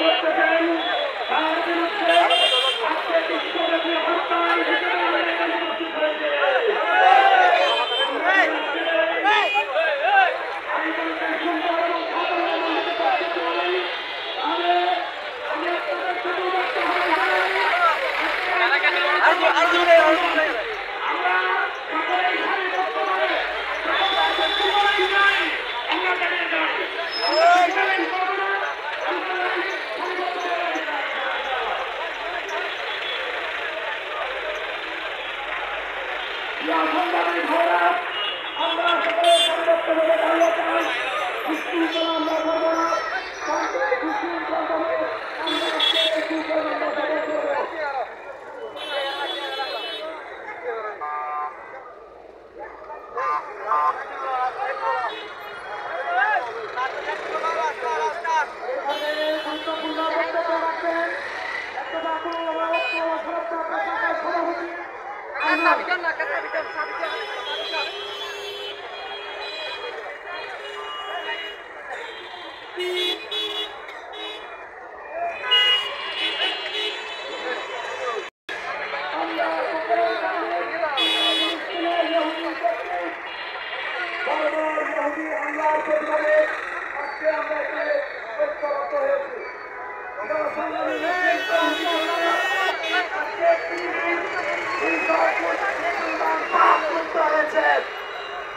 করতেছেন তার বিরুদ্ধে আজকে বিশ্বব্যাপী হরতাল উপস্থিত হয়েছে। আমরা সকলে সর্বোত্তমভাবে দাঁড়িয়ে চাই বিশৃঙ্খলা আমরা করবো না বিশৃঙ্খলভাবে আমরা গুরুত্বপূর্ণ বক্তব্য রাখবেন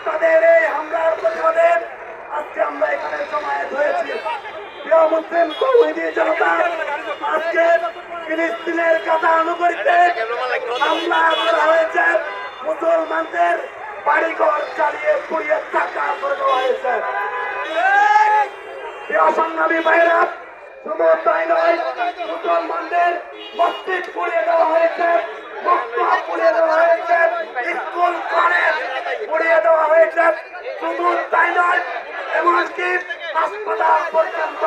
তাদের এই হামলার প্রতিবাদে আজকে আমরা এখানে জমায়েত হয়েছি। প্রিয় মুসলিম কওমি জনতা, আজকে ফিলিস্তিনের গাজা নগরীতে হামলা করা হয়েছে। মুসলমানদের বাড়িঘর জ্বালিয়ে পুড়িয়ে চাকা করে দেওয়া হয়েছে। প্রিয় সংগ্রামী ভাইরা, শুধু তাই নয়, মুসলমানদের মসজিদ পুড়িয়ে দেওয়া হয়েছে, মক্কা পুড়িয়ে দেওয়া হয়েছে, স্কুল কলেজ পুড়িয়ে দেওয়া হয়েছে। শুধু তাই নয়, এমনকি হাসপাতাল পর্যন্ত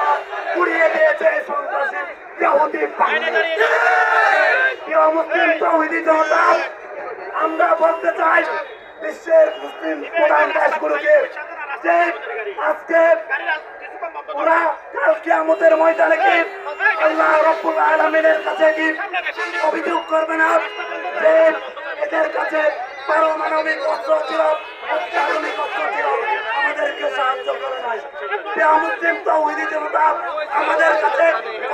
পুড়িয়ে দিয়েছে সন্ত্রাসী ইহুদি বাহিনী। প্রিয় মুসলিম তৌহিদি জনতা, আমরা বলতে চাই বিশ্বের মুসলিম প্রধান দেশগুলোকে যে আজকে ওরা কাল কিয়ামতের ময়দানে কি আল্লাহ রাব্বুল আলামিনের কাছে কি অভিযোগ করবে না যে এদের কাছে পারমাণবিক অস্ত্র ছিল, অত্যাধুনিক অস্ত্র ছিল, আমাদেরকে সাহায্য করে নাই। মুসলিম তৌহিদি জনতা, আমাদের কাছে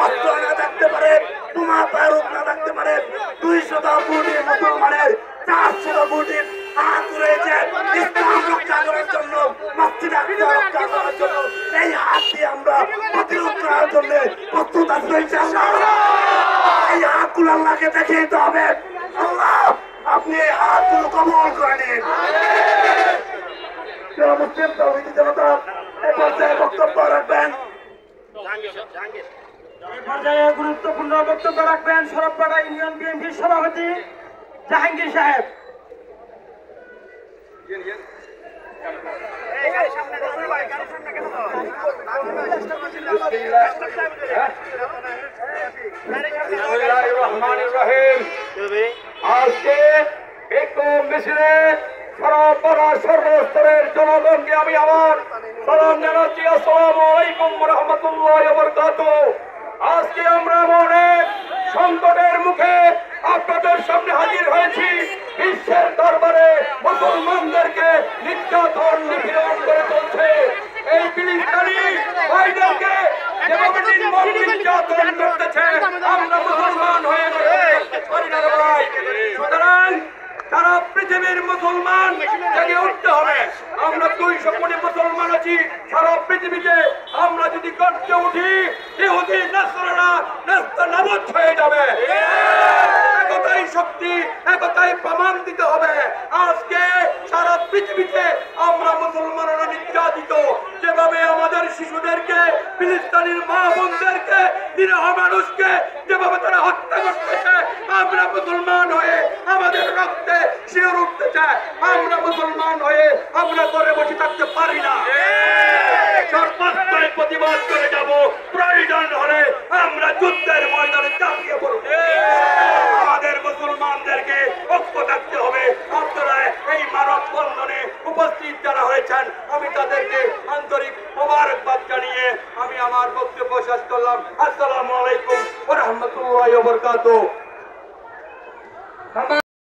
অস্ত্র না থাকতে পারে, বোমা বারুদ না থাকতে পারে, 200 কোটি মুসলমানের 400 কোটি হাত রয়েছে ইসলাম রক্ষা করার জন্য, মসজিদ আকসা রক্ষা করার জন্য। এই হাত দিয়ে আমরা প্রতিরোধ করার জন্য প্রস্তুত আছি ইনশাআল্লাহ। এই হাতগুলো আল্লাহকে দেখিয়ে দিতে হবে। আল্লাহ, আপনি এই হাতগুলো কবুল করে নিন। মুসলিম তৌহিদি জনতা, এই পর্যায়ে বক্তব্য রাখবেন, এই পর্যায়ে গুরুত্বপূর্ণ বক্তব্য রাখবেন সরবপাড়া ইউনিয়ন বিএনপির সভাপতি জাহাঙ্গীর সাহেব। আজকে বিক্ষোভ মিছিলে সরবপাড়া সর্বস্তরের জনগণকে আমি আমার সালাম জানাচ্ছি। আসসালামু আলাইকুম ওয়া রাহমাতুল্লাহি ওয়া বারাকাতুহু। আজকে আমরা অনেক সংকটের মুখে আপনাদের সামনে হাজির হয়েছি। বিশ্বের দরবারে মুসলমানদেরকে নির্যাতন নিপীড়ন করে চলছে এই ফিলিস্তিনি ভাইদেরকে যেভাবে নির্মম নির্যাতন করতেছে, আমরা মুসলমান হয়ে পারি না ভাই। সুতরাং সারা পৃথিবীর মুসলমান জেগে উঠতে হবে। আমরা 200 কোটি মুসলমান আছি সারা পৃথিবীতে। আমরা যদি গর্জে উঠি, ইহুদি নাসরারা নাস্তানাবুদ হয়ে যাবে। একতাই শক্তি, একতাই প্রমাণ দিতে হবে। আজকে সারা পৃথিবীতে আমরা মুসলমানরা নির্যাতিত, যেভাবে আমাদের শিশুদেরকে, ফিলিস্তিনের মা বোনদেরকে, নিরীহ মানুষকে যেভাবে তারা হত্যা করতেছে, আমরা মুসলমান হয়ে আমাদের রক্তে শিহর উঠতে চায়। আমরা মুসলমান হয়ে আমরা ঘরে বসে থাকতে পারি না, সর্বস্তরে প্রতিবাদ করে যাব। প্রয়োজন হলে আমরা যুদ্ধের ময়দানে চাপিয়ে পড়ব। আমাদের মুসলমানদেরকে ঐক্য থাকতে হবে। আপনারা এই মানব বন্ধনে উপস্থিত যারা হয়েছেন, আমি তাদেরকে আন্তরিক মোবারকবাদ জানিয়ে আমি আমার আমার বক্তব্য শেষ করলাম। আসসালামু আলাইকুম ওয়া রাহমাতুল্লাহি ওয়া বারাকাতুহু।